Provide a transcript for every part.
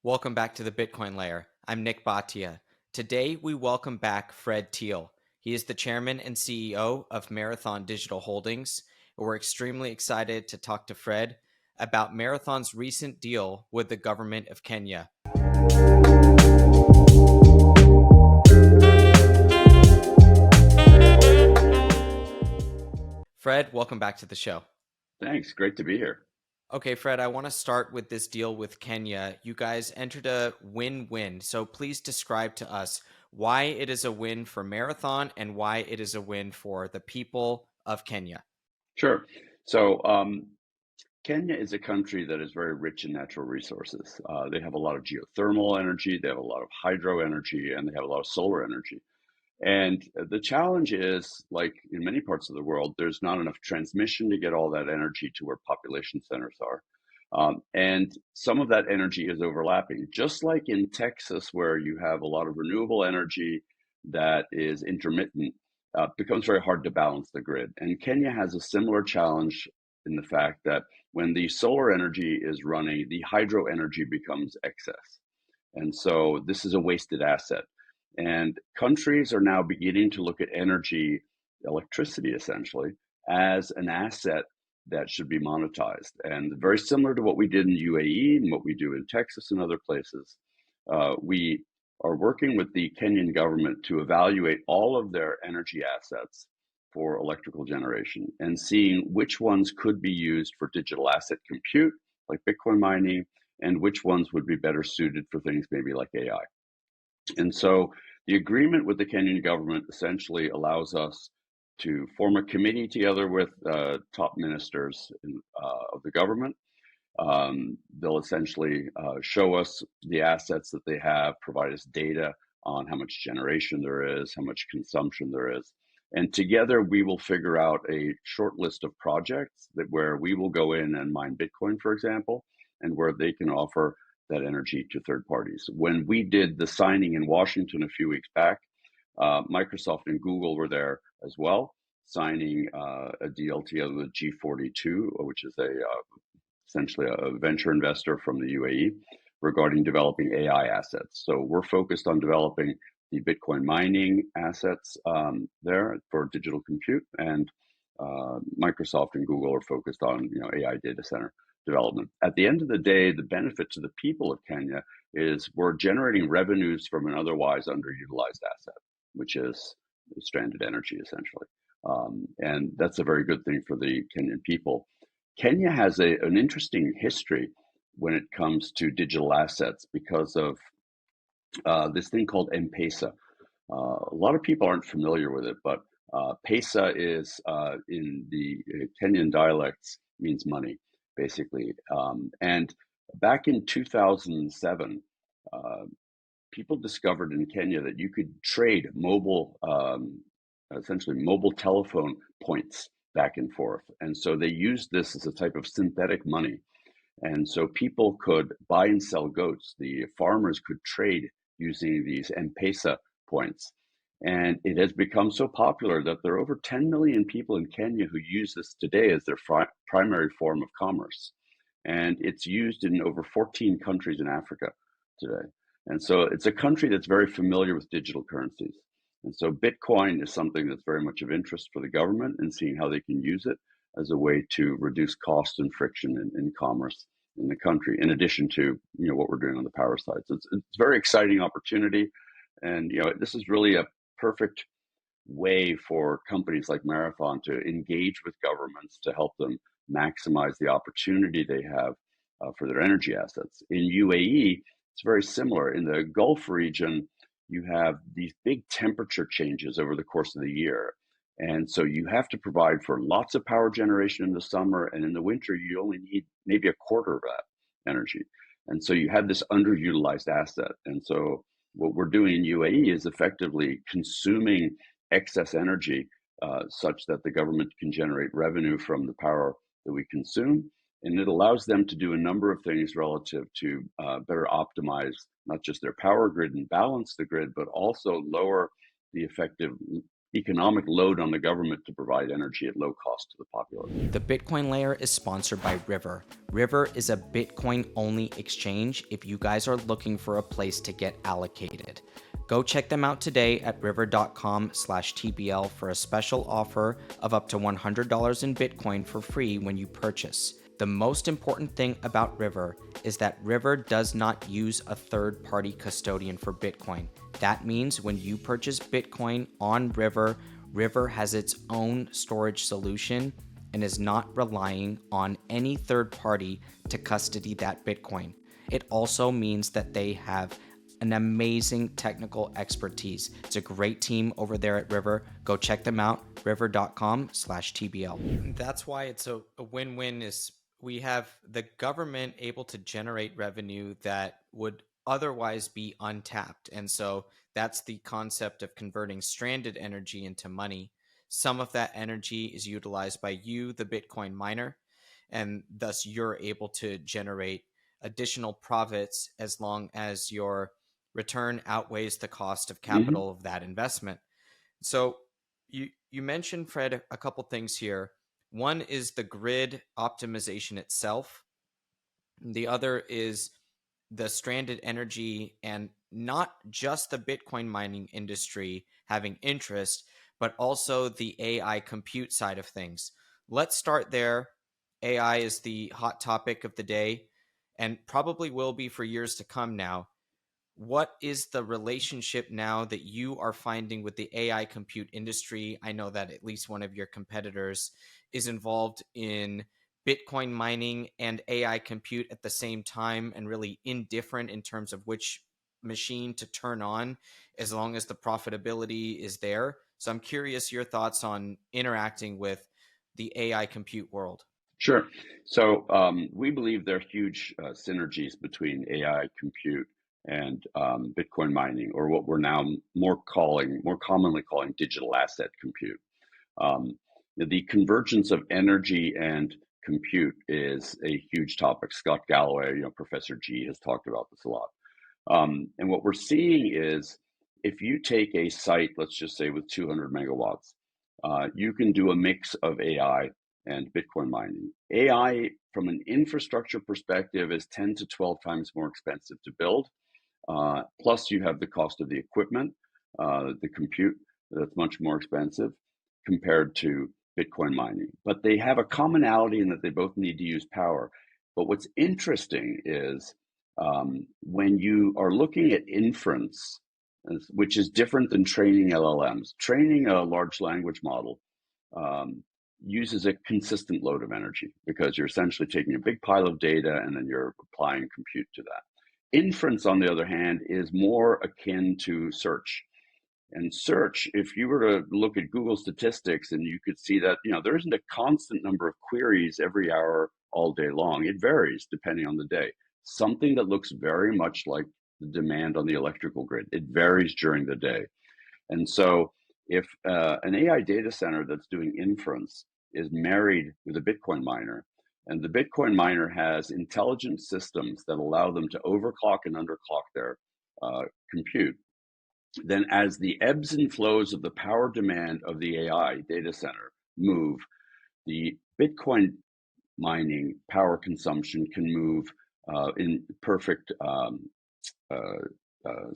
Welcome back to the Bitcoin Layer. I'm Nick Bhatia. Today, we welcome back Fred Thiel. He is the chairman and CEO of Marathon Digital Holdings. And we're extremely excited to talk to Fred about Marathon's recent deal with the government of Kenya. Fred, welcome back to the show. Thanks. Great to be here. Okay, Fred, I want to start with this deal with Kenya. You guys entered a win-win. So please describe to us why it is a win for Marathon and why it is a win for the people of Kenya. Sure. So Kenya is a country that is very rich in natural resources. They have a lot of geothermal energy, they have a lot of hydro energy, and they have a lot of solar energy. And the challenge is, like in many parts of the world, there's not enough transmission to get all that energy to where population centers are. And some of that energy is overlapping, just like in Texas, where you have a lot of renewable energy that is intermittent, becomes very hard to balance the grid. And Kenya has a similar challenge in the fact that when the solar energy is running, the hydro energy becomes excess. And so this is a wasted asset. And countries are now beginning to look at energy, electricity essentially, as an asset that should be monetized. And very similar to what we did in UAE and what we do in Texas and other places, we are working with the Kenyan government to evaluate all of their energy assets for electrical generation and seeing which ones could be used for digital asset compute, like Bitcoin mining, and which ones would be better suited for things maybe like AI. And so the agreement with the Kenyan government essentially allows us to form a committee together with top ministers of the government. They'll essentially show us the assets that they have, provide us data on how much generation there is, how much consumption there is. And together we will figure out a short list of projects where we will go in and mine Bitcoin, for example, and where they can offer that energy to third parties. When we did the signing in Washington a few weeks back, Microsoft and Google were there as well, signing a deal together with G42, which is essentially a venture investor from the UAE, regarding developing AI assets. So we're focused on developing the Bitcoin mining assets there for digital compute, and Microsoft and Google are focused on AI data center development. At the end of the day, the benefit to the people of Kenya is we're generating revenues from an otherwise underutilized asset, which is stranded energy, essentially. And that's a very good thing for the Kenyan people. Kenya has an interesting history when it comes to digital assets because of this thing called M-Pesa. A lot of people aren't familiar with it, but Pesa is in the Kenyan dialects means money, basically. And back in 2007, people discovered in Kenya that you could trade essentially mobile telephone points back and forth. And so they used this as a type of synthetic money. And so people could buy and sell goats. The farmers could trade using these M-Pesa points. And it has become so popular that there are over 10 million people in Kenya who use this today as their primary form of commerce. And it's used in over 14 countries in Africa today. And so it's a country that's very familiar with digital currencies. And so Bitcoin is something that's very much of interest for the government and seeing how they can use it as a way to reduce cost and friction in commerce in the country, in addition to what we're doing on the power side. So it's a very exciting opportunity. And this is really a perfect way for companies like Marathon to engage with governments to help them maximize the opportunity they have for their energy assets. In UAE, it's very similar. In the Gulf region, you have these big temperature changes over the course of the year. And so you have to provide for lots of power generation in the summer, and in the winter, you only need maybe a quarter of that energy. And so you have this underutilized asset. And so what we're doing in UAE is effectively consuming excess energy such that the government can generate revenue from the power that we consume. And it allows them to do a number of things relative to better optimize not just their power grid and balance the grid, but also lower the effective economic load on the government to provide energy at low cost to the populace. The Bitcoin layer is sponsored by River. River is a Bitcoin only exchange if you guys are looking for a place to get allocated. Go check them out today at river.com/TBL for a special offer of up to $100 in Bitcoin for free when you purchase. The most important thing about River is that River does not use a third-party custodian for Bitcoin. That means when you purchase Bitcoin on River, River has its own storage solution and is not relying on any third party to custody that Bitcoin. It also means that they have an amazing technical expertise. It's a great team over there at River. Go check them out, river.com/TBL. That's why it's a win-win is we have the government able to generate revenue that would otherwise be untapped. And so that's the concept of converting stranded energy into money. Some of that energy is utilized by you, the Bitcoin miner, and thus you're able to generate additional profits as long as your return outweighs the cost of capital of that investment. So you mentioned, Fred, a couple things here. One is the grid optimization itself. The other is the stranded energy and not just the Bitcoin mining industry having interest, but also the AI compute side of things. Let's start there. AI is the hot topic of the day and probably will be for years to come now. What is the relationship now that you are finding with the AI compute industry? I know that at least one of your competitors is involved in Bitcoin mining and AI compute at the same time and really indifferent in terms of which machine to turn on as long as the profitability is there. So I'm curious your thoughts on interacting with the AI compute world. Sure. So we believe there are huge synergies between AI compute and Bitcoin mining, or what we're now more commonly calling digital asset compute. The convergence of energy and compute is a huge topic. Scott Galloway, Professor G, has talked about this a lot. And what we're seeing is if you take a site, let's just say with 200 megawatts, you can do a mix of AI and Bitcoin mining. AI, from an infrastructure perspective, is 10 to 12 times more expensive to build. Plus, you have the cost of the equipment, the compute, that's much more expensive compared to Bitcoin mining. But they have a commonality in that they both need to use power. But what's interesting is when you are looking at inference, which is different than training LLMs, training a large language model uses a consistent load of energy because you're essentially taking a big pile of data and then you're applying compute to that. Inference, on the other hand, is more akin to search. And search, if you were to look at Google statistics, and you could see that there isn't a constant number of queries every hour all day long. It varies depending on the day. Something that looks very much like the demand on the electrical grid. It varies during the day. And so if an AI data center that's doing inference is married with a Bitcoin miner, and the Bitcoin miner has intelligent systems that allow them to overclock and underclock their compute, then as the ebbs and flows of the power demand of the AI data center move, the Bitcoin mining power consumption can move in perfect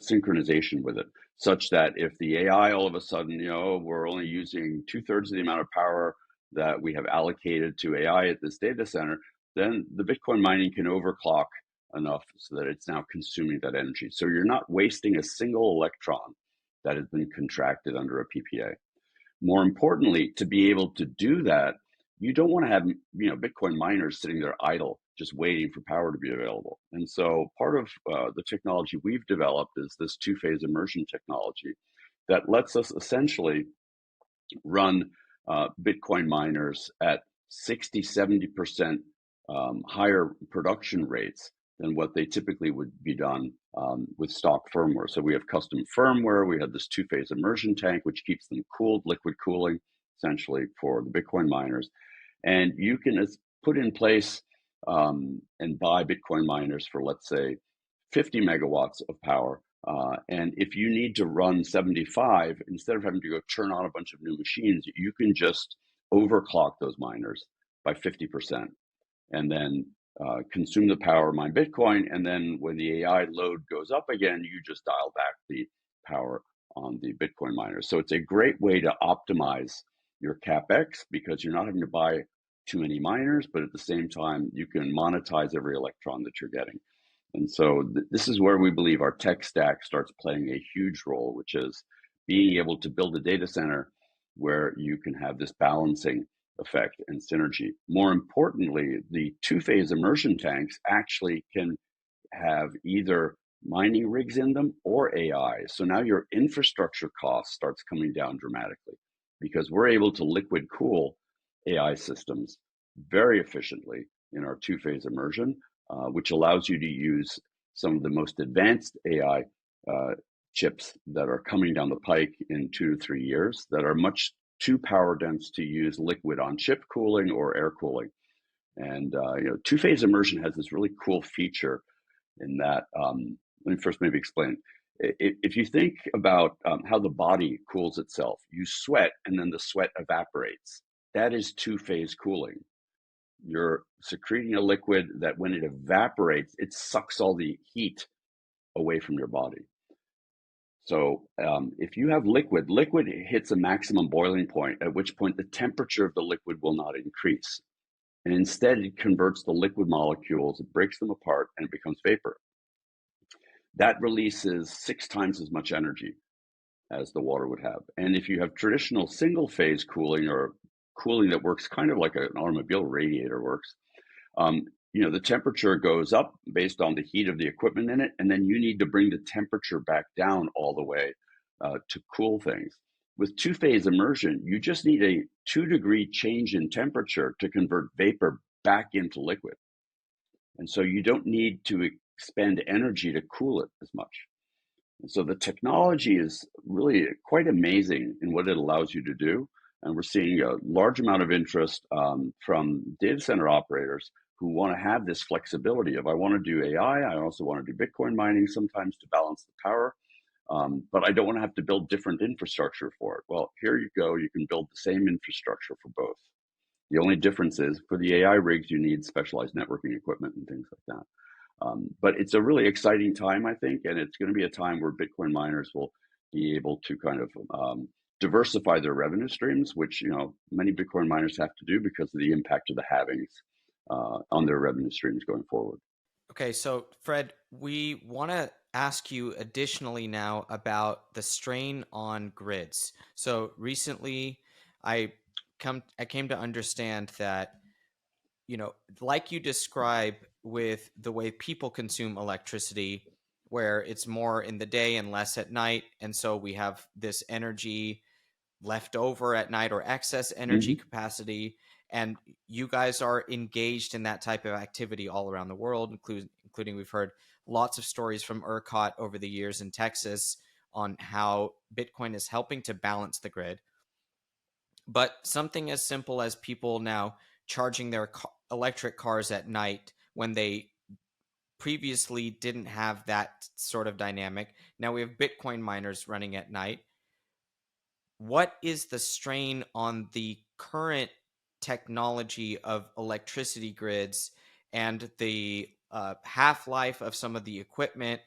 synchronization with it, such that if the AI all of a sudden, we're only using 2/3 of the amount of power that we have allocated to AI at this data center, then the Bitcoin mining can overclock enough so that it's now consuming that energy. So you're not wasting a single electron that has been contracted under a PPA. More importantly, to be able to do that, you don't want to have Bitcoin miners sitting there idle, just waiting for power to be available. And so part of the technology we've developed is this two-phase immersion technology that lets us essentially run Bitcoin miners at 60, 70% higher production rates than what they typically would be done with stock firmware. So we have custom firmware. We have this two-phase immersion tank, which keeps them cooled, liquid cooling, essentially for the Bitcoin miners. And you can put in place and buy Bitcoin miners for, let's say, 50 megawatts of power And if you need to run 75, instead of having to go turn on a bunch of new machines, you can just overclock those miners by 50% and then consume the power, mine Bitcoin. And then when the AI load goes up again, you just dial back the power on the Bitcoin miners. So it's a great way to optimize your CapEx because you're not having to buy too many miners, but at the same time, you can monetize every electron that you're getting. And so this is where we believe our tech stack starts playing a huge role, which is being able to build a data center where you can have this balancing effect and synergy. More importantly, the two-phase immersion tanks actually can have either mining rigs in them or AI. So now your infrastructure cost starts coming down dramatically because we're able to liquid cool AI systems very efficiently in our two-phase immersion, which allows you to use some of the most advanced AI chips that are coming down the pike in 2 to 3 years that are much too power dense to use liquid on chip cooling or air cooling. And two-phase immersion has this really cool feature in that. Let me first maybe explain. If you think about how the body cools itself, you sweat and then the sweat evaporates. That is two-phase cooling. You're secreting a liquid that when it evaporates, it sucks all the heat away from your body. So if you have liquid hits a maximum boiling point, at which point the temperature of the liquid will not increase. And instead, it converts the liquid molecules, it breaks them apart, and it becomes vapor. That releases 6 times as much energy as the water would have. And if you have traditional single phase cooling or cooling that works kind of like an automobile radiator works, the temperature goes up based on the heat of the equipment in it, and then you need to bring the temperature back down all the way to cool things. With two-phase immersion, you just need a 2-degree change in temperature to convert vapor back into liquid. And so you don't need to expend energy to cool it as much. And so the technology is really quite amazing in what it allows you to do. And we're seeing a large amount of interest from data center operators who want to have this flexibility of I want to do AI, I also want to do Bitcoin mining sometimes to balance the power, but I don't want to have to build different infrastructure for it. Well, here you go, you can build the same infrastructure for both. The only difference is for the AI rigs, you need specialized networking equipment and things like that. But it's a really exciting time, I think, and it's going to be a time where Bitcoin miners will be able to kind of diversify their revenue streams, which many Bitcoin miners have to do because of the impact of the halvings on their revenue streams going forward. Okay, so Fred, we want to ask you additionally now about the strain on grids. So recently, I came to understand that like you describe with the way people consume electricity, where it's more in the day and less at night, and so we have this energy left over at night or excess energy Mm-hmm. capacity. And you guys are engaged in that type of activity all around the world, including we've heard lots of stories from ERCOT over the years in Texas on how Bitcoin is helping to balance the grid. But something as simple as people now charging their electric cars at night when they previously didn't have that sort of dynamic. Now we have Bitcoin miners running at night. What is the strain on the current technology of electricity grids and the half-life of some of the equipment?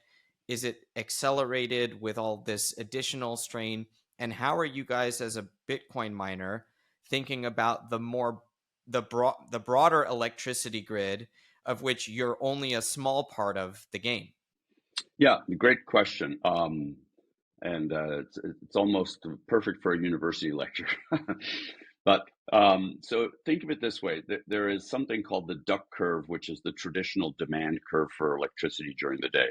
Is it accelerated with all this additional strain? And how are you guys as a Bitcoin miner thinking about the broader electricity grid, of which you're only a small part of the game? Yeah, great question. And it's almost perfect for a university lecture. But so think of it this way. There is something called the duck curve, which is the traditional demand curve for electricity during the day.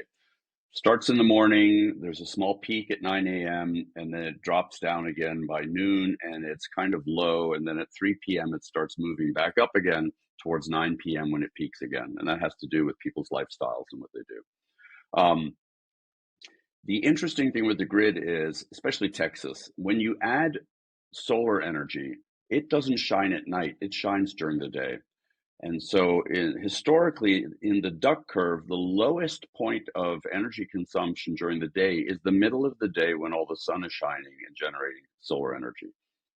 Starts in the morning, there's a small peak at 9 a.m., and then it drops down again by noon, and it's kind of low. And then at 3 p.m., it starts moving back up again towards 9 p.m. when it peaks again. And that has to do with people's lifestyles and what they do. The interesting thing with the grid is, especially Texas, when you add solar energy, it doesn't shine at night, it shines during the day. And so historically, in the duck curve, the lowest point of energy consumption during the day is the middle of the day when all the sun is shining and generating solar energy.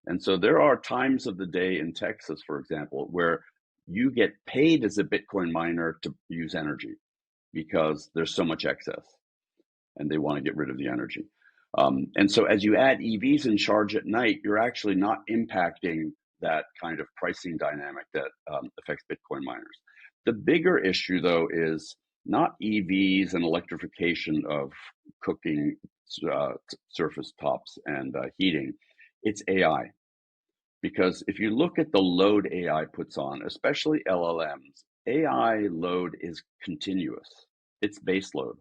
And so there are times of the day in Texas, for example, where you get paid as a Bitcoin miner to use energy because there's so much excess and they want to get rid of the energy. And so as you add EVs in charge at night, you're actually not impacting that kind of pricing dynamic that affects Bitcoin miners. The bigger issue, though, is not EVs and electrification of cooking surface tops and heating. It's AI. Because if you look at the load AI puts on, especially LLMs, AI load is continuous. It's base load,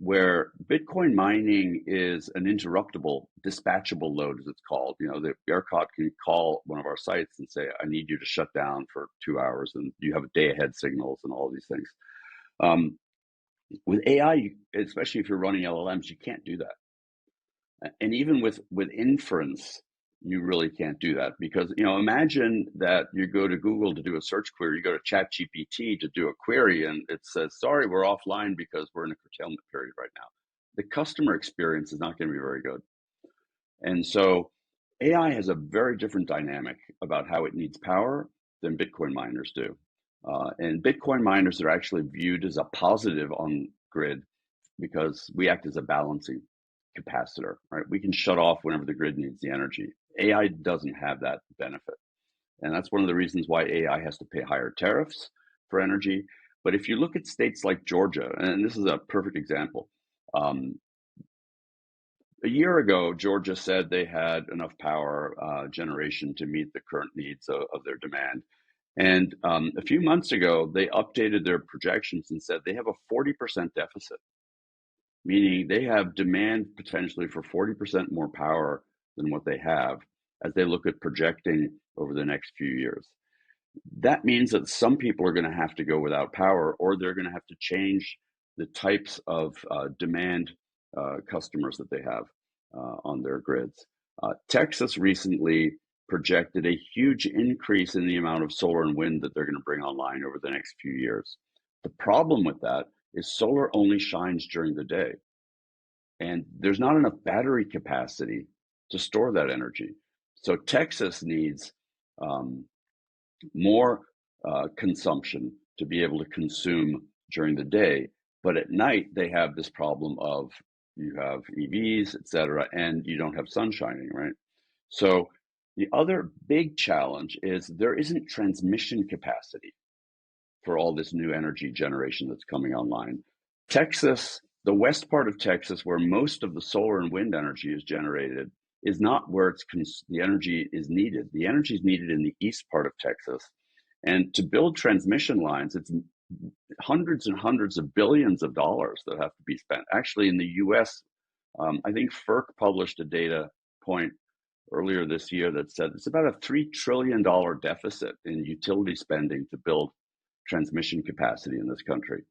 where Bitcoin mining is an interruptible, dispatchable load, as it's called. You know, the ERCOT can call one of our sites and say, I need you to shut down for 2 hours, and you have day ahead signals and all these things. With AI, especially if you're running LLMs, you can't do that. And even with inference, you really can't do that because, you know, imagine that you go to Google to do a search query, you go to ChatGPT to do a query, and it says, sorry, we're offline because we're in a curtailment period right now. The customer experience is not going to be very good. And so AI has a very different dynamic about how it needs power than Bitcoin miners do. And Bitcoin miners are actually viewed as a positive on grid because we act as a balancing capacitor, right? We can shut off whenever the grid needs the energy. AI doesn't have that benefit. And that's one of the reasons why AI has to pay higher tariffs for energy. But if you look at states like Georgia, and this is a perfect example, a year ago, Georgia said they had enough power generation to meet the current needs of their demand. And a few months ago, they updated their projections and said they have a 40% deficit, meaning they have demand potentially for 40% more power than what they have as they look at projecting over the next few years. That means that some people are going to have to go without power, or they're going to have to change the types of demand customers that they have on their grids. Texas recently projected a huge increase in the amount of solar and wind that they're going to bring online over the next few years. The problem with that is solar only shines during the day, and there's not enough battery capacity to store that energy. So Texas needs more consumption to be able to consume during the day. But at night, they have this problem of you have EVs, et cetera, and you don't have sun shining, right? So the other big challenge is there isn't transmission capacity for all this new energy generation that's coming online. Texas, the west part of Texas, where most of the solar and wind energy is generated, is not where the energy is needed. The energy is needed in the east part of Texas. And to build transmission lines, it's hundreds and hundreds of billions of dollars that have to be spent. Actually, in the US, I think FERC published a data point earlier this year that said it's about a $3 trillion deficit in utility spending to build transmission capacity in this country.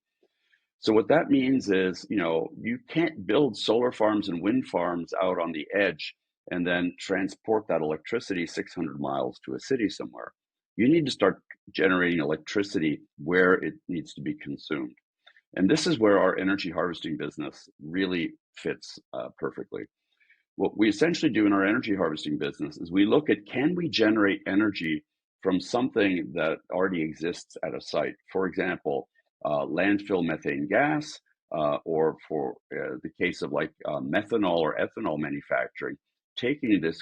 So what that means is, you know, you can't build solar farms and wind farms out on the edge and then transport that electricity 600 miles to a city somewhere. You need to start generating electricity where it needs to be consumed. And this is where our energy harvesting business really fits perfectly. What we essentially do in our energy harvesting business is we look at, can we generate energy from something that already exists at a site? For example, landfill methane gas, or for the case of like methanol or ethanol manufacturing, taking this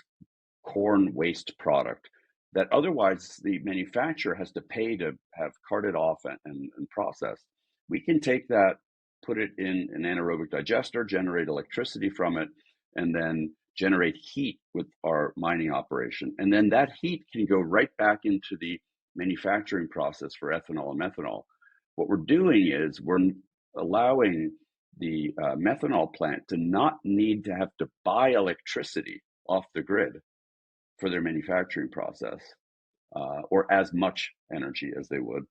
corn waste product that otherwise the manufacturer has to pay to have carted off and processed. We can take that, put it in an anaerobic digester, generate electricity from it, and then generate heat with our mining operation. And then that heat can go right back into the manufacturing process for ethanol and methanol. What we're doing is we're allowing the methanol plant to not need to have to buy electricity off the grid for their manufacturing process, or as much energy as they would,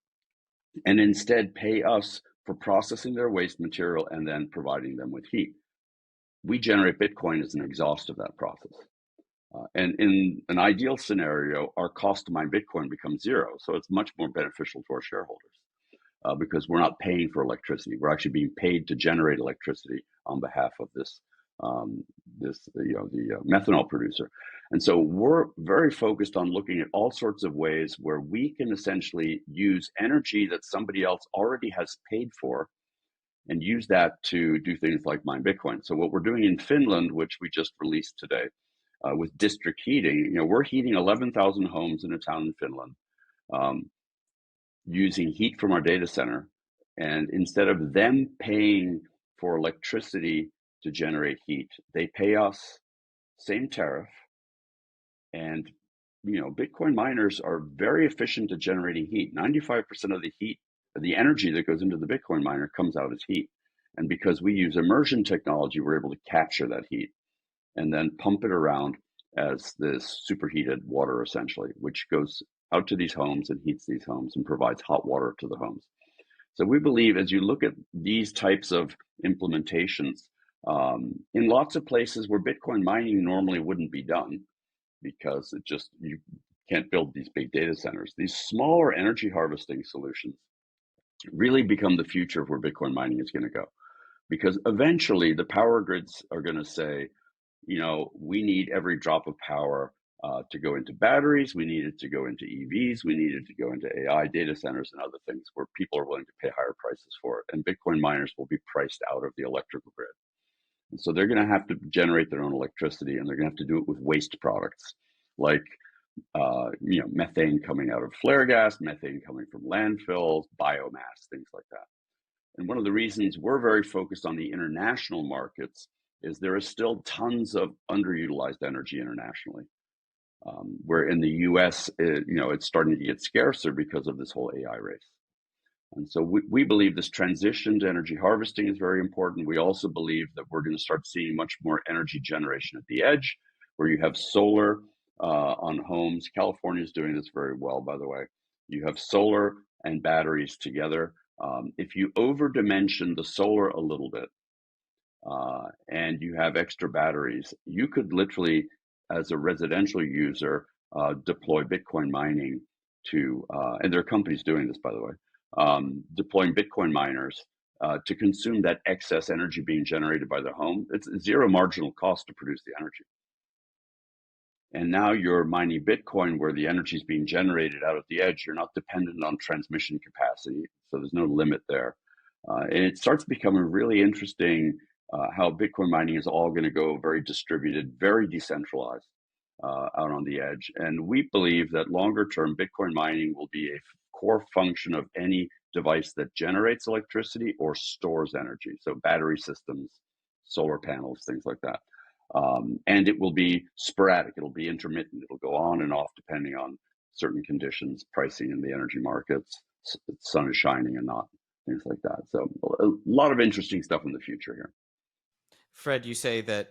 and instead pay us for processing their waste material and then providing them with heat. We generate Bitcoin as an exhaust of that process. And in an ideal scenario, our cost to mine Bitcoin becomes zero. So it's much more beneficial to our shareholders because we're not paying for electricity. We're actually being paid to generate electricity on behalf of the methanol producer. And so we're very focused on looking at all sorts of ways where we can essentially use energy that somebody else already has paid for and use that to do things like mine Bitcoin. So what we're doing in Finland, which we just released today, with district heating, we're heating 11,000 homes in a town in Finland using heat from our data center. And instead of them paying for electricity to generate heat, they pay us same tariff. And Bitcoin miners are very efficient at generating heat. 95% of the energy that goes into the Bitcoin miner comes out as heat. And because we use immersion technology, we're able to capture that heat and then pump it around as this superheated water, essentially, which goes out to these homes and heats these homes and provides hot water to the homes. So we believe as you look at these types of implementations, in lots of places where Bitcoin mining normally wouldn't be done, because you can't build these big data centers, these smaller energy harvesting solutions really become the future of where Bitcoin mining is going to go. Because eventually the power grids are going to say, we need every drop of power to go into batteries. We need it to go into EVs. We need it to go into AI data centers and other things where people are willing to pay higher prices for it. And Bitcoin miners will be priced out of the electrical grid. And so they're going to have to generate their own electricity, and they're going to have to do it with waste products like methane coming out of flare gas, methane coming from landfills, biomass, things like that. And one of the reasons we're very focused on the international markets is there is still tons of underutilized energy internationally, where in the US, it's starting to get scarcer because of this whole AI race. And so we believe this transition to energy harvesting is very important. We also believe that we're going to start seeing much more energy generation at the edge, where you have solar on homes. California is doing this very well, by the way. You have solar and batteries together. If you over-dimension the solar a little bit and you have extra batteries, you could literally, as a residential user, deploy Bitcoin mining to, and there are companies doing this, by the way, deploying Bitcoin miners to consume that excess energy being generated by the home. It's zero marginal cost to produce the energy. And now you're mining Bitcoin where the energy is being generated out at the edge. You're not dependent on transmission capacity, so there's no limit there. And it starts becoming really interesting how Bitcoin mining is all going to go very distributed, very decentralized out on the edge. And we believe that longer term, Bitcoin mining will be a core function of any device that generates electricity or stores energy. So battery systems, solar panels, things like that. And it will be sporadic. It'll be intermittent. It'll go on and off depending on certain conditions, pricing in the energy markets, sun is shining and not, things like that. So a lot of interesting stuff in the future here. Fred, you say that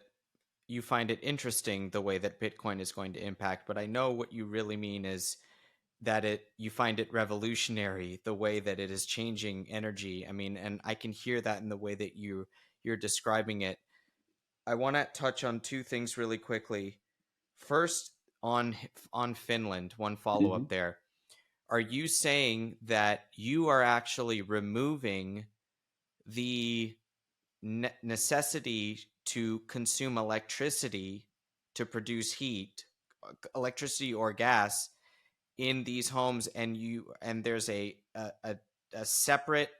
you find it interesting the way that Bitcoin is going to impact, but I know what you really mean is that you find it revolutionary the way that it is changing energy. I mean, and I can hear that in the way that you're describing it. I want to touch on two things really quickly. First, on Finland, one follow up there. Are you saying that you are actually removing the necessity to consume electricity to produce heat, electricity or gas in these homes, and there's a separate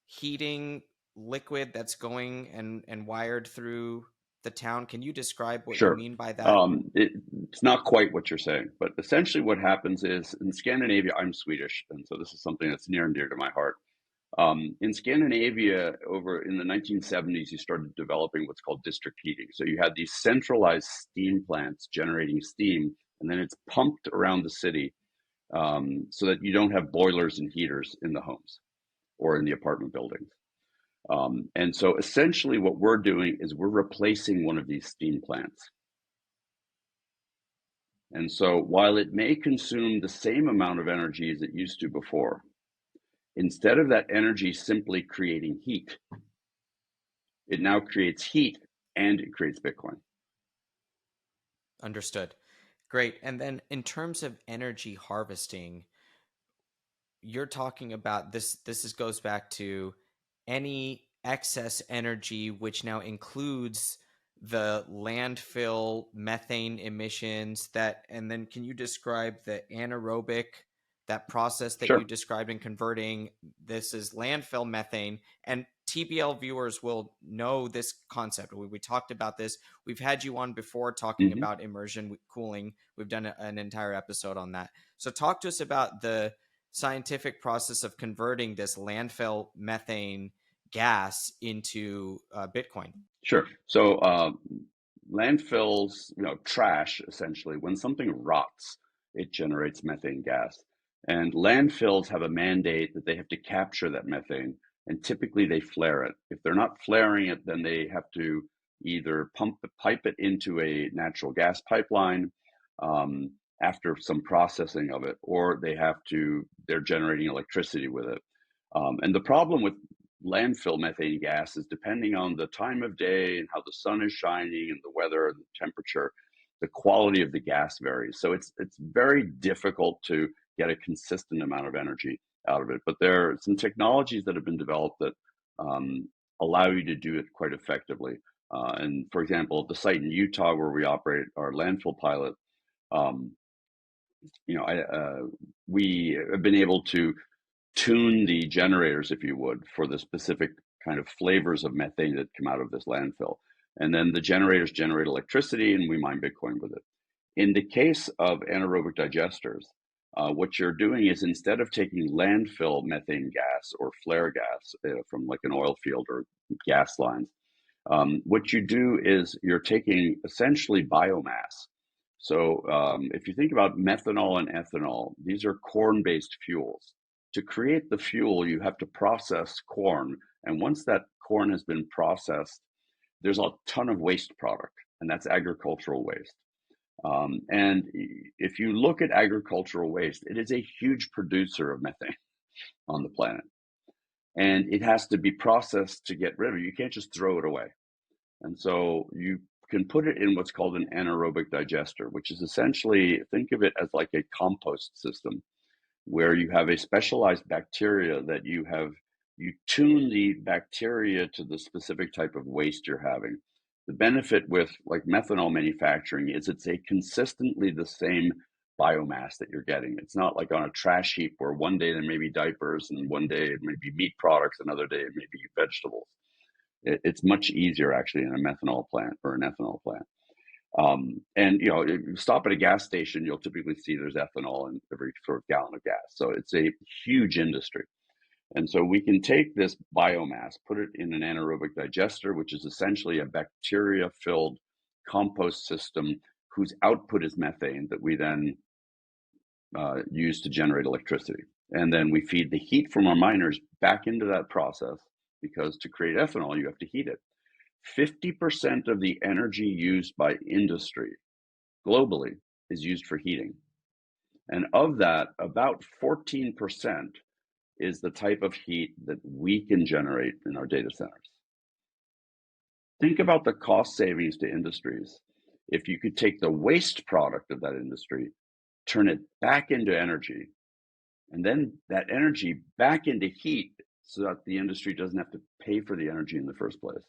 heating liquid that's going and wired through the town? Can you describe what you Sure. mean by that? It's not quite what you're saying, but essentially what happens is in Scandinavia, I'm Swedish, and so this is something that's near and dear to my heart. In Scandinavia, over in the 1970s, you started developing what's called district heating. So you had these centralized steam plants generating steam, and then it's pumped around the city so that you don't have boilers and heaters in the homes or in the apartment buildings. And so essentially what we're doing is we're replacing one of these steam plants. And so while it may consume the same amount of energy as it used to before, instead of that energy simply creating heat, it now creates heat and it creates Bitcoin. Understood. Great. And then in terms of energy harvesting, you're talking about goes back to any excess energy, which now includes the landfill methane emissions that, and then can you describe the anaerobic, that process that you Sure. described in converting? This is landfill methane, and TBL viewers will know this concept. We talked about this. We've had you on before talking Hmm. about immersion cooling. We've done an entire episode on that. So talk to us about the scientific process of converting this landfill methane gas into Bitcoin. Sure. So landfills, trash essentially, when something rots, it generates methane gas. And landfills have a mandate that they have to capture that methane, and typically they flare it. If they're not flaring it, then they have to either pipe it into a natural gas pipeline um, after some processing of it, or they're generating electricity with it. And the problem with landfill methane gas is depending on the time of day and how the sun is shining and the weather and the temperature, the quality of the gas varies. So it's very difficult to get a consistent amount of energy out of it. But there are some technologies that have been developed that allow you to do it quite effectively. And for example, the site in Utah where we operate our landfill pilot, um, we have been able to tune the generators, if you would, for the specific kind of flavors of methane that come out of this landfill. And then the generators generate electricity and we mine Bitcoin with it. In the case of anaerobic digesters, what you're doing is instead of taking landfill methane gas or flare gas from like an oil field or gas lines, what you do is you're taking essentially biomass. So if you think about methanol and ethanol, these are corn-based fuels. To create the fuel, you have to process corn. And once that corn has been processed, there's a ton of waste product, and that's agricultural waste. And if you look at agricultural waste, it is a huge producer of methane on the planet. And it has to be processed to get rid of it. You can't just throw it away. And so you can put it in what's called an anaerobic digester, which is essentially, think of it as like a compost system where you have a specialized bacteria that you tune the bacteria to the specific type of waste you're having. The benefit with like methanol manufacturing is it's a consistently the same biomass that you're getting. It's not like on a trash heap where one day there may be diapers and one day it may be meat products, another day it may be vegetables. It's much easier actually in a methanol plant or an ethanol plant. And if you stop at a gas station, you'll typically see there's ethanol in every sort of gallon of gas. So it's a huge industry. And so we can take this biomass, put it in an anaerobic digester, which is essentially a bacteria-filled compost system whose output is methane that we then use to generate electricity. And then we feed the heat from our miners back into that process because to create ethanol, you have to heat it. 50% of the energy used by industry globally is used for heating. And of that, about 14% is the type of heat that we can generate in our data centers. Think about the cost savings to industries. If you could take the waste product of that industry, turn it back into energy, and then that energy back into heat so that the industry doesn't have to pay for the energy in the first place.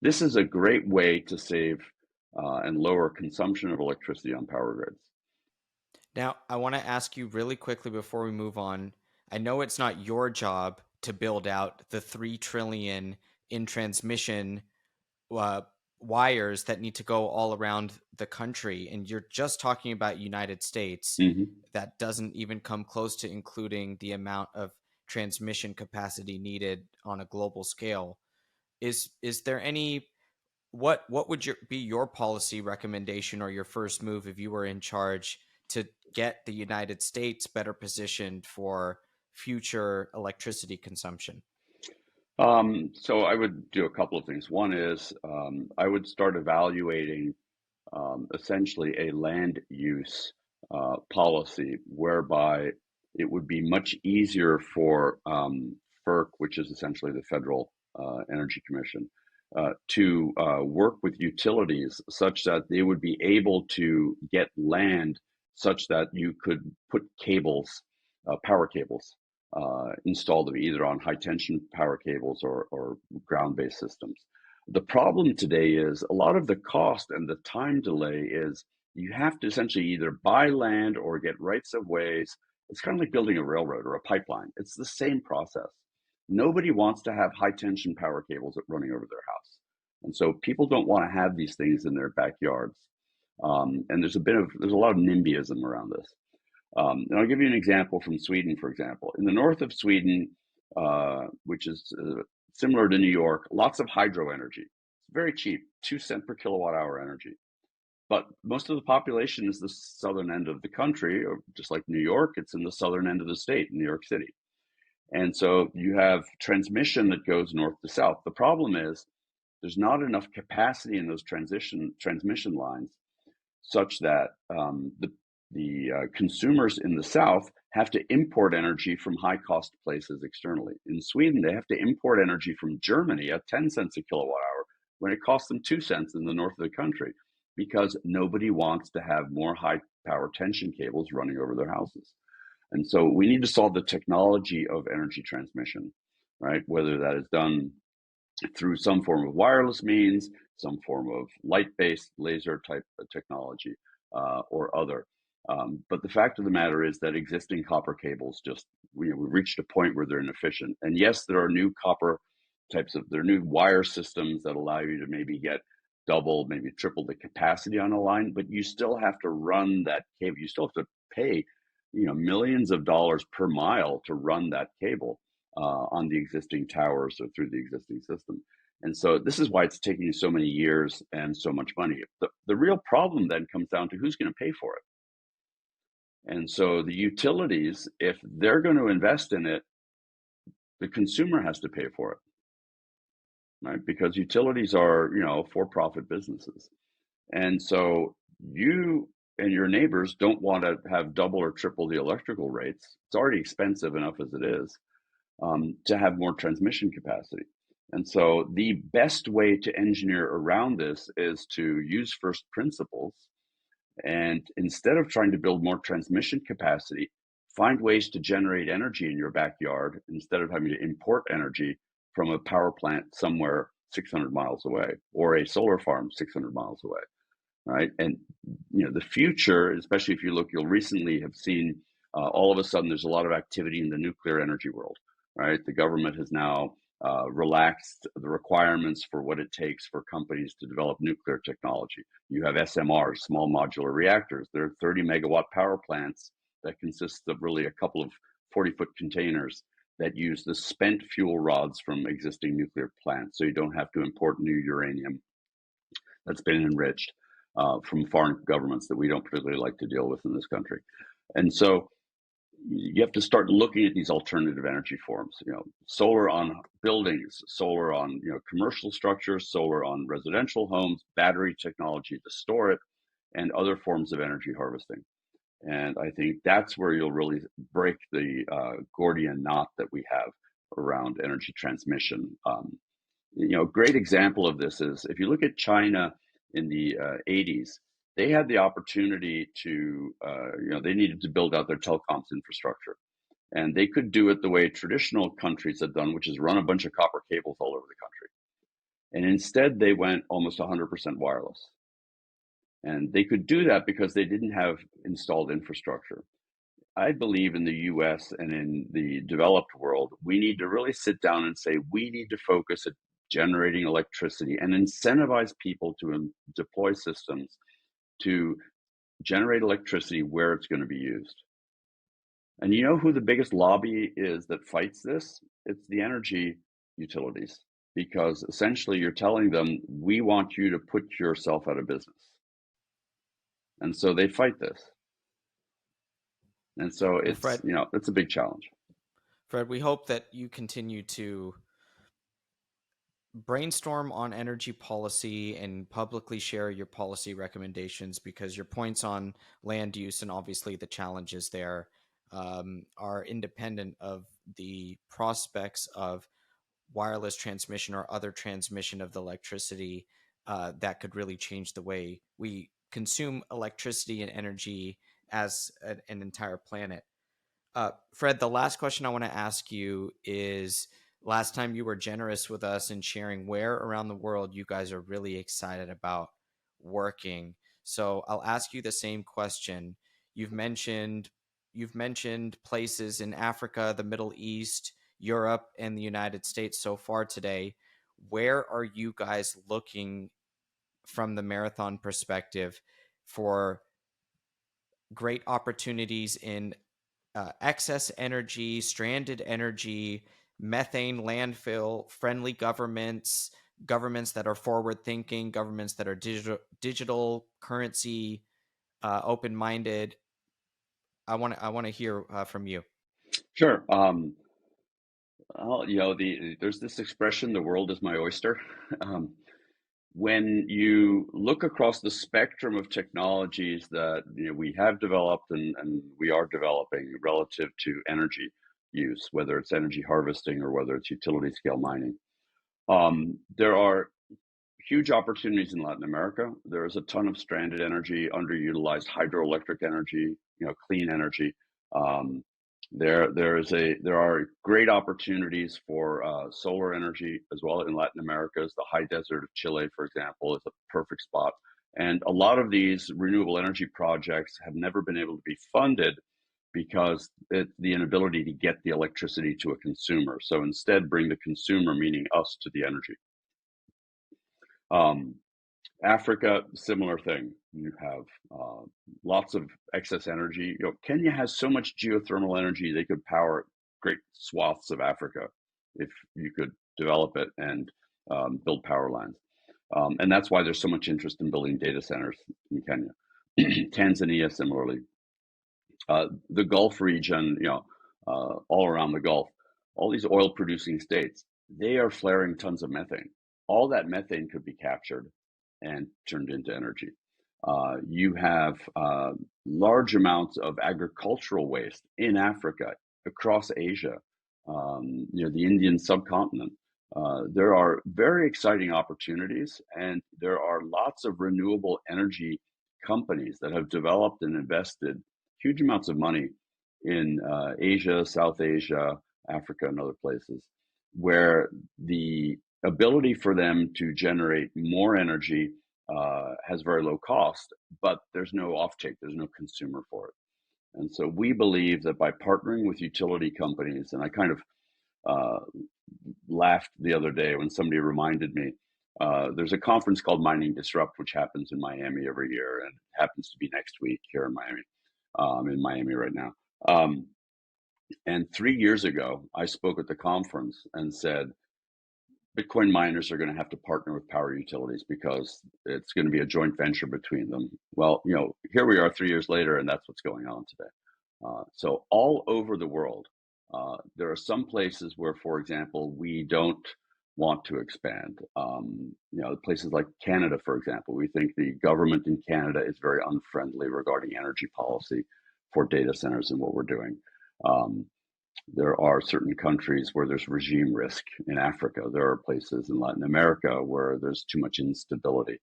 This is a great way to save and lower consumption of electricity on power grids. Now, I want to ask you really quickly before we move on. I know it's not your job to build out the 3 trillion in transmission uh, wires that need to go all around the country, and you're just talking about United States. Mm-hmm. That doesn't even come close to including the amount of transmission capacity needed on a global scale. Is there any what would be your policy recommendation or your first move if you were in charge to get the United States better positioned for future electricity consumption? So I would do a couple of things. One is I would start evaluating essentially a land use policy whereby it would be much easier for FERC, which is essentially the Federal Energy Commission, to work with utilities such that they would be able to get land such that you could put cables, power cables, installed either on high tension power cables or ground based systems. The problem today is a lot of the cost and the time delay is you have to essentially either buy land or get rights of ways. It's kind of like building a railroad or a pipeline. It's the same process. Nobody wants to have high tension power cables running over their house. And so people don't want to have these things in their backyards. And there's a lot of NIMBYism around this. And I'll give you an example from Sweden, for example. In the north of Sweden, which is similar to New York, lots of hydro energy. It's very cheap, 2 cents per kilowatt hour energy. But most of the population is the southern end of the country, or just like New York, it's in the southern end of the state, New York City. And so you have transmission that goes north to south. The problem is there's not enough capacity in those transmission lines such that the consumers in the south have to import energy from high cost places externally. In Sweden, they have to import energy from Germany at 10 cents a kilowatt hour when it costs them 2 cents in the north of the country because nobody wants to have more high power tension cables running over their houses. And so we need to solve the technology of energy transmission, right? Whether that is done through some form of wireless means, some form of light-based laser type technology, or other. But the fact of the matter is that existing copper cables we've reached a point where they're inefficient. And yes, there are new there are new wire systems that allow you to maybe get double, maybe triple the capacity on a line, but you still have to run that cable. You still have to pay, millions of dollars per mile to run that cable on the existing towers or through the existing system. And so this is why it's taking so many years and so much money. The real problem then comes down to who's going to pay for it. And so the utilities, if they're going to invest in it, the consumer has to pay for it, right? Because utilities are, for-profit businesses. And so you and your neighbors don't want to have double or triple the electrical rates. It's already expensive enough as it is, to have more transmission capacity. And so the best way to engineer around this is to use first principles. And instead of trying to build more transmission capacity, find ways to generate energy in your backyard instead of having to import energy from a power plant somewhere 600 miles away or a solar farm 600 miles away, right? And the future, especially if you'll recently have seen all of a sudden there's a lot of activity in the nuclear energy world, right? The government has now relaxed the requirements for what it takes for companies to develop nuclear technology. You have SMRs, small modular reactors. There are 30 megawatt power plants that consist of really a couple of 40-foot containers that use the spent fuel rods from existing nuclear plants. So you don't have to import new uranium that's been enriched from foreign governments that we don't particularly like to deal with in this country. And so you have to start looking at these alternative energy forms, solar on buildings, solar on, commercial structures, solar on residential homes, battery technology to store it, and other forms of energy harvesting. And I think that's where you'll really break the Gordian knot that we have around energy transmission. A great example of this is if you look at China in the 80s, they had the opportunity to, they needed to build out their telecoms infrastructure. And they could do it the way traditional countries have done, which is run a bunch of copper cables all over the country. And instead, they went almost 100% wireless. And they could do that because they didn't have installed infrastructure. I believe in the US and in the developed world, we need to really sit down and say, we need to focus at generating electricity and incentivize people to deploy systems to generate electricity where it's going to be used. And you know who the biggest lobby is that fights this? It's the energy utilities, because essentially you're telling them, we want you to put yourself out of business. And so they fight this. And so it's, Fred, it's a big challenge. Fred, we hope that you continue to brainstorm on energy policy and publicly share your policy recommendations, because your points on land use and obviously the challenges there are independent of the prospects of wireless transmission or other transmission of the electricity that could really change the way we consume electricity and energy as an entire planet. Fred, the last question I want to ask you is, last time you were generous with us in sharing where around the world you guys are really excited about working. So I'll ask you the same question. You've mentioned you've mentioned places in Africa, the Middle East, Europe, and the United States so far today. Where are you guys looking from the marathon perspective for great opportunities in excess energy, stranded energy, methane landfill, friendly governments, governments that are forward thinking, governments that are digital currency open minded? I want to hear from you. Sure. Well, there's this expression, "The world is my oyster." Um, when you look across the spectrum of technologies that we have developed and we are developing relative to energy use, whether it's energy harvesting or whether it's utility scale mining, there are huge opportunities in Latin America. There is a ton of stranded energy, underutilized hydroelectric energy, clean energy. Um, there are great opportunities for solar energy as well in Latin America. As the high desert of Chile, for example, is a perfect spot. And a lot of these renewable energy projects have never been able to be funded because the inability to get the electricity to a consumer. So instead, bring the consumer, meaning us, to the energy. Um, Africa, similar thing. You have lots of excess energy. Kenya has so much geothermal energy they could power great swaths of Africa if you could develop it and build power lines. And that's why there's so much interest in building data centers in Kenya. Tanzania, similarly. The Gulf region, all around the Gulf, all these oil producing states, they are flaring tons of methane. All that methane could be captured and turned into energy. You have large amounts of agricultural waste in Africa, across Asia, the Indian subcontinent. There are very exciting opportunities, and there are lots of renewable energy companies that have developed and invested huge amounts of money in Asia, South Asia, Africa, and other places, where the ability for them to generate more energy has very low cost, but there's no offtake, there's no consumer for it. And so we believe that by partnering with utility companies, and I kind of uh, laughed the other day when somebody reminded me, there's a conference called Mining Disrupt, which happens in Miami every year, and it happens to be next week here in Miami. I'm in Miami right now. And 3 years ago, I spoke at the conference and said, Bitcoin miners are going to have to partner with power utilities because it's going to be a joint venture between them. Well, here we are 3 years later, and that's what's going on today. So all over the world, there are some places where, for example, we don't want to expand. Places like Canada, for example, we think the government in Canada is very unfriendly regarding energy policy for data centers and what we're doing. There are certain countries where there's regime risk. In Africa, there are places in Latin America where there's too much instability.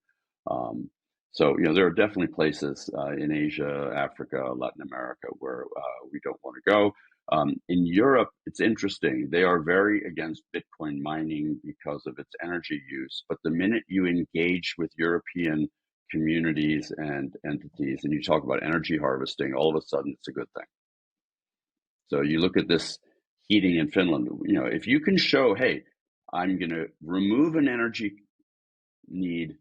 So, there are definitely places in Asia, Africa, Latin America where we don't want to go. In Europe, it's interesting. They are very against Bitcoin mining because of its energy use. But the minute you engage with European communities and entities and you talk about energy harvesting, all of a sudden it's a good thing. So you look at this heating in Finland, if you can show, hey, I'm going to remove an energy need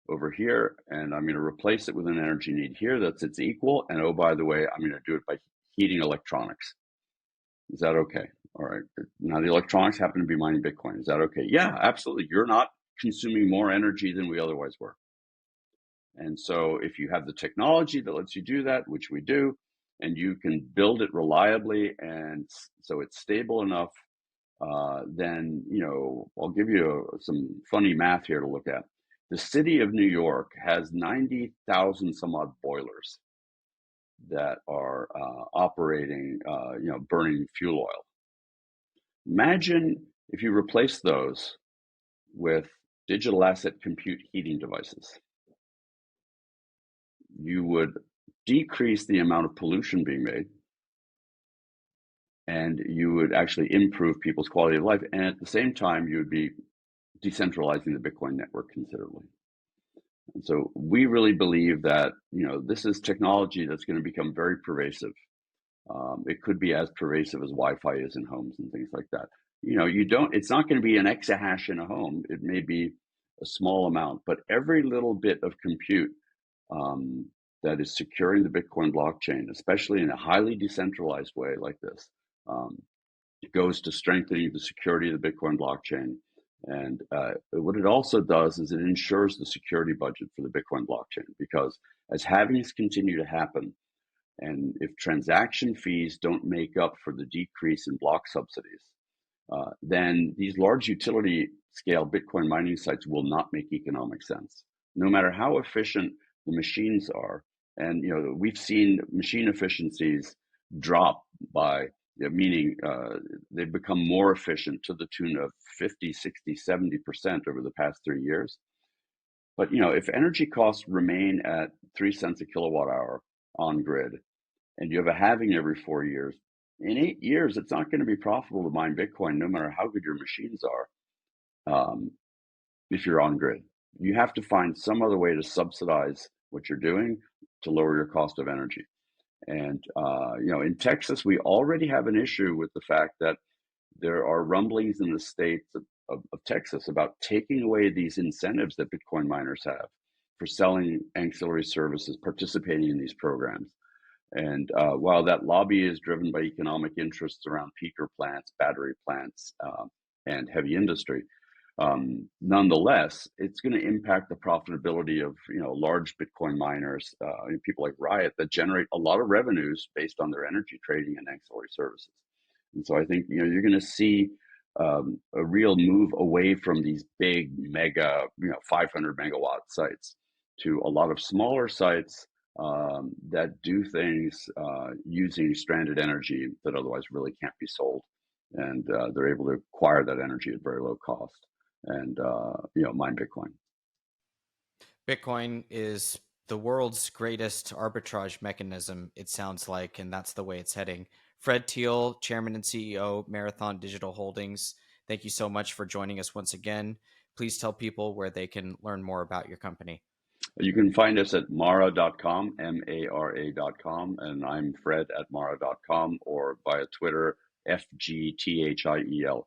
over here, and I'm going to replace it with an energy need here that's its equal. And oh, by the way, I'm going to do it by heating electronics. Is that okay? All right. Now the electronics happen to be mining Bitcoin. Is that okay? Yeah, absolutely. You're not consuming more energy than we otherwise were. And so if you have the technology that lets you do that, which we do, and you can build it reliably and so it's stable enough, then, I'll give you some funny math here to look at. The city of New York has 90,000 some odd boilers that are operating, burning fuel oil. Imagine If you replace those with digital asset compute heating devices, you would decrease the amount of pollution being made, and you would actually improve people's quality of life. And at the same time, you would be decentralizing the Bitcoin network considerably. And so we really believe that, this is technology that's going to become very pervasive. It could be as pervasive as Wi-Fi is in homes and things like that. It's not going to be an exahash in a home. It may be a small amount, but every little bit of compute that is securing the Bitcoin blockchain, especially in a highly decentralized way like this, it goes to strengthening the security of the Bitcoin blockchain. And what it also does is it ensures the security budget for the Bitcoin blockchain, because as halvings continue to happen, and if transaction fees don't make up for the decrease in block subsidies, then these large utility scale Bitcoin mining sites will not make economic sense, no matter how efficient the machines are. And we've seen machine efficiencies drop by, meaning they've become more efficient to the tune of 50, 60, 70% over the past 3 years. But if energy costs remain at 3 cents a kilowatt hour on grid, and you have a halving every 4 years, in 8 years, it's not going to be profitable to mine Bitcoin, no matter how good your machines are, if you're on grid. You have to find some other way to subsidize what you're doing to lower your cost of energy. And, in Texas, we already have an issue with the fact that there are rumblings in the states of Texas about taking away these incentives that Bitcoin miners have for selling ancillary services, participating in these programs. And while that lobby is driven by economic interests around peaker plants, battery plants, and heavy industry, nonetheless, it's going to impact the profitability of large Bitcoin miners, people like Riot, that generate a lot of revenues based on their energy trading and ancillary services. And so I think you're going to see a real move away from these big mega 500 megawatt sites to a lot of smaller sites that do things using stranded energy that otherwise really can't be sold, and they're able to acquire that energy at very low cost and mine Bitcoin. Bitcoin is the world's greatest arbitrage mechanism, it sounds like, and that's the way it's heading. Fred Thiel, Chairman and CEO, Marathon Digital Holdings, thank you so much for joining us once again. Please tell people where they can learn more about your company. You can find us at mara.com, MARA.com, and I'm Fred at mara.com, or via Twitter, FGTHIEL.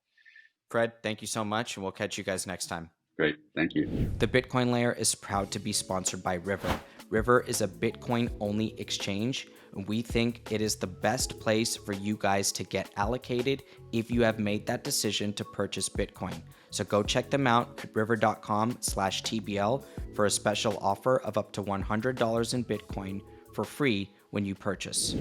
Fred, thank you so much, and we'll catch you guys next time. Great. Thank you. The Bitcoin Layer is proud to be sponsored by River. River is a Bitcoin-only exchange, and we think it is the best place for you guys to get allocated if you have made that decision to purchase Bitcoin. So go check them out at river.com/TBL for a special offer of up to $100 in Bitcoin for free when you purchase.